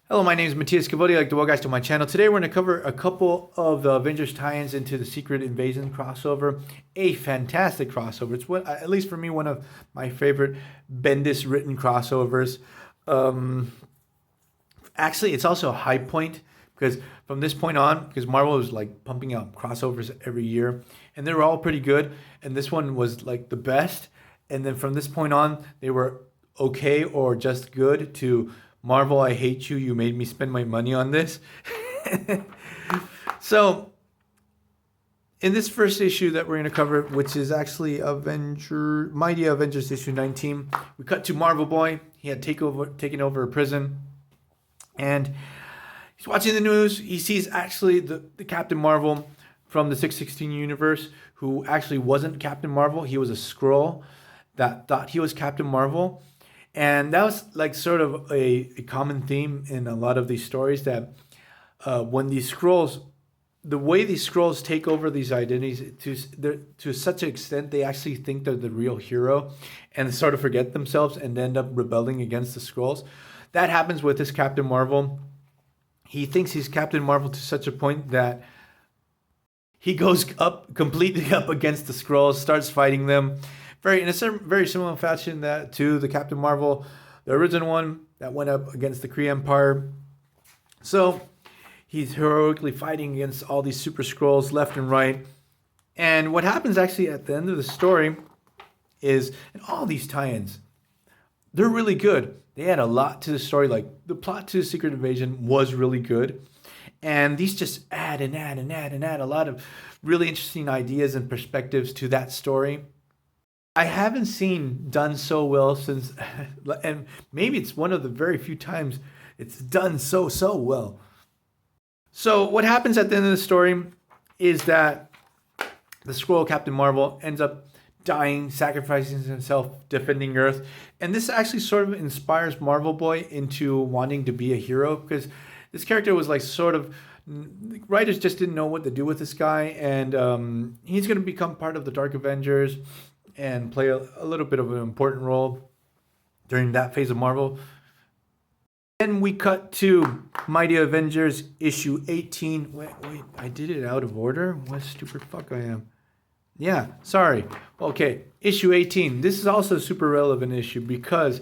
Hello, my name is Matthias Cavodi. I'd like to welcome guys to my channel. Today we're going to cover a couple of the Avengers tie-ins into the Secret Invasion crossover. A fantastic crossover. It's what, at least for me, one of my favorite Bendis written crossovers. Actually, it's also a high point because from this point on, because Marvel was like pumping out crossovers every year, and they were all pretty good, and this one was like the best. And then from this point on, they were okay or just good to Marvel, I hate you. You made me spend my money on this. So, in this first issue that we're going to cover, which is actually Mighty Avengers issue 19, we cut to Marvel Boy. He had taken over a prison, and he's watching the news. He sees actually the Captain Marvel from the 616 universe, who actually wasn't Captain Marvel. He was a Skrull that thought he was Captain Marvel. And that was like sort of a common theme in a lot of these stories, that when these Skrulls, the way these Skrulls take over these identities to such an extent, they actually think they're the real hero and sort of forget themselves and end up rebelling against the Skrulls. That happens with this Captain Marvel. He thinks he's Captain Marvel to such a point that he goes completely up against the Skrulls, starts fighting them. In a very similar fashion that to the Captain Marvel, the original one that went up against the Kree Empire. So he's heroically fighting against all these super Skrulls left and right. And what happens actually at the end of the story is, and all these tie-ins, they're really good. They add a lot to the story. Like the plot to Secret Invasion was really good. And these just add and add and add and add a lot of really interesting ideas and perspectives to that story. I haven't seen done so well since, and maybe it's one of the very few times it's done so well. So what happens at the end of the story is that the Skrull Captain Marvel ends up dying, sacrificing himself, defending Earth. And this actually sort of inspires Marvel Boy into wanting to be a hero, because this character was like sort of, writers just didn't know what to do with this guy. And he's going to become part of the Dark Avengers and play a little bit of an important role during that phase of Marvel. Then we cut to Mighty Avengers issue 18. Wait, I did it out of order? What a stupid fuck I am. Yeah, sorry. Okay, issue 18. This is also a super relevant issue because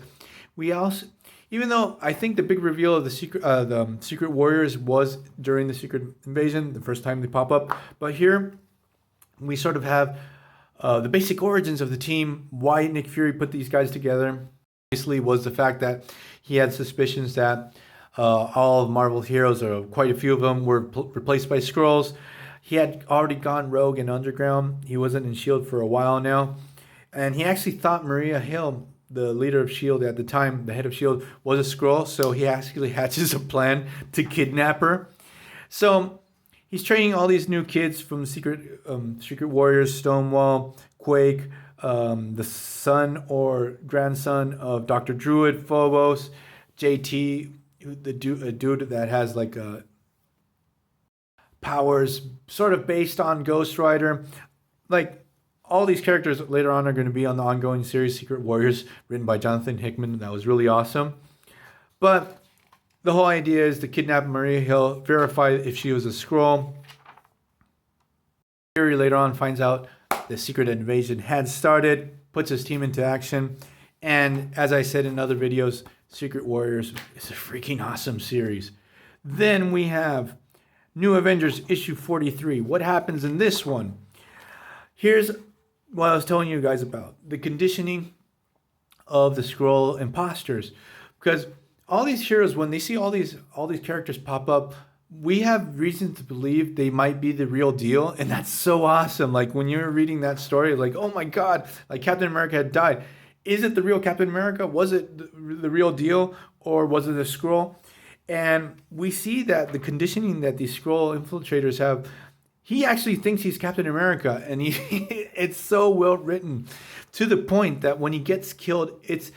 we also, even though I think the big reveal of the Secret Warriors was during the Secret Invasion, the first time they pop up, but here we sort of have the basic origins of the team, why Nick Fury put these guys together. Obviously was the fact that he had suspicions that all of Marvel's heroes, or quite a few of them, were replaced by Skrulls. He had already gone rogue and underground. He wasn't in S.H.I.E.L.D. for a while now. And he actually thought Maria Hill, the leader of S.H.I.E.L.D. at the time, the head of S.H.I.E.L.D., was a Skrull. So he actually hatches a plan to kidnap her. So he's training all these new kids from the Secret Warriors, Stonewall, Quake, the son or grandson of Dr. Druid, Phobos, JT, a dude that has like powers sort of based on Ghost Rider. Like all these characters later on are going to be on the ongoing series Secret Warriors, written by Jonathan Hickman. That was really awesome. But the whole idea is to kidnap Maria Hill, verify if she was a Skrull. Fury later on finds out the Secret Invasion had started, puts his team into action, and as I said in other videos, Secret Warriors is a freaking awesome series. Then we have New Avengers issue 43. What happens in this one? Here's what I was telling you guys about, the conditioning of the Skrull imposters, because all these heroes, when they see all these characters pop up, we have reason to believe they might be the real deal, and that's so awesome. Like when you're reading that story, like, oh my God, like Captain America had died. Is it the real Captain America? Was it the real deal, or was it a Skrull? And we see that the conditioning that these Skrull infiltrators have, he actually thinks he's Captain America, and it's so well written to the point that when he gets killed, it's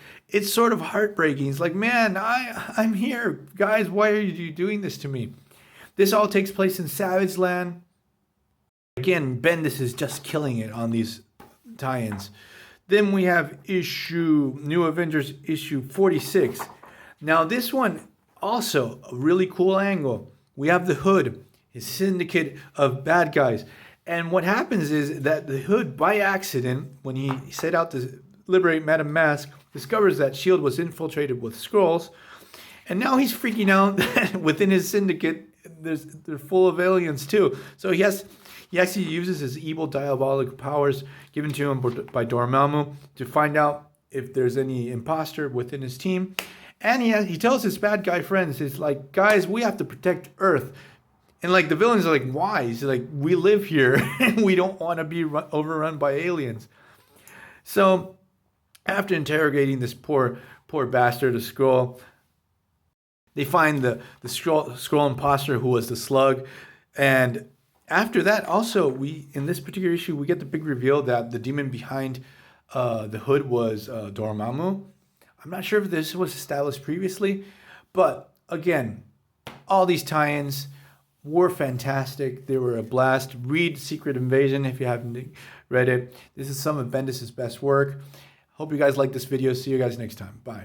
sort of heartbreaking. He's like, man, I'm here, guys. Why are you doing this to me? This all takes place in Savage Land. Again, Bendis is just killing it on these tie-ins. Then we have New Avengers issue 46. Now this one Also, a really cool angle. We have the Hood, his syndicate of bad guys. And what happens is that the Hood, by accident, when he set out to liberate Madame Mask, discovers that S.H.I.E.L.D. was infiltrated with Skrulls. And now he's freaking out that within his syndicate, they're full of aliens too. So he actually uses his evil diabolical powers given to him by Dormammu to find out if there's any imposter within his team. And he tells his bad guy friends, he's like, guys, we have to protect Earth. And like the villains are like, why? He's like, we live here and we don't want to be overrun by aliens. So after interrogating this poor bastard, a Skrull, they find the Skrull imposter who was the Slug. And after that, also, in this particular issue, we get the big reveal that the demon behind the Hood was Dormammu. I'm not sure if this was established previously, but again, all these tie-ins were fantastic. They were a blast. Read Secret Invasion if you haven't read it. This is some of Bendis' best work. Hope you guys like this video. See you guys next time. Bye.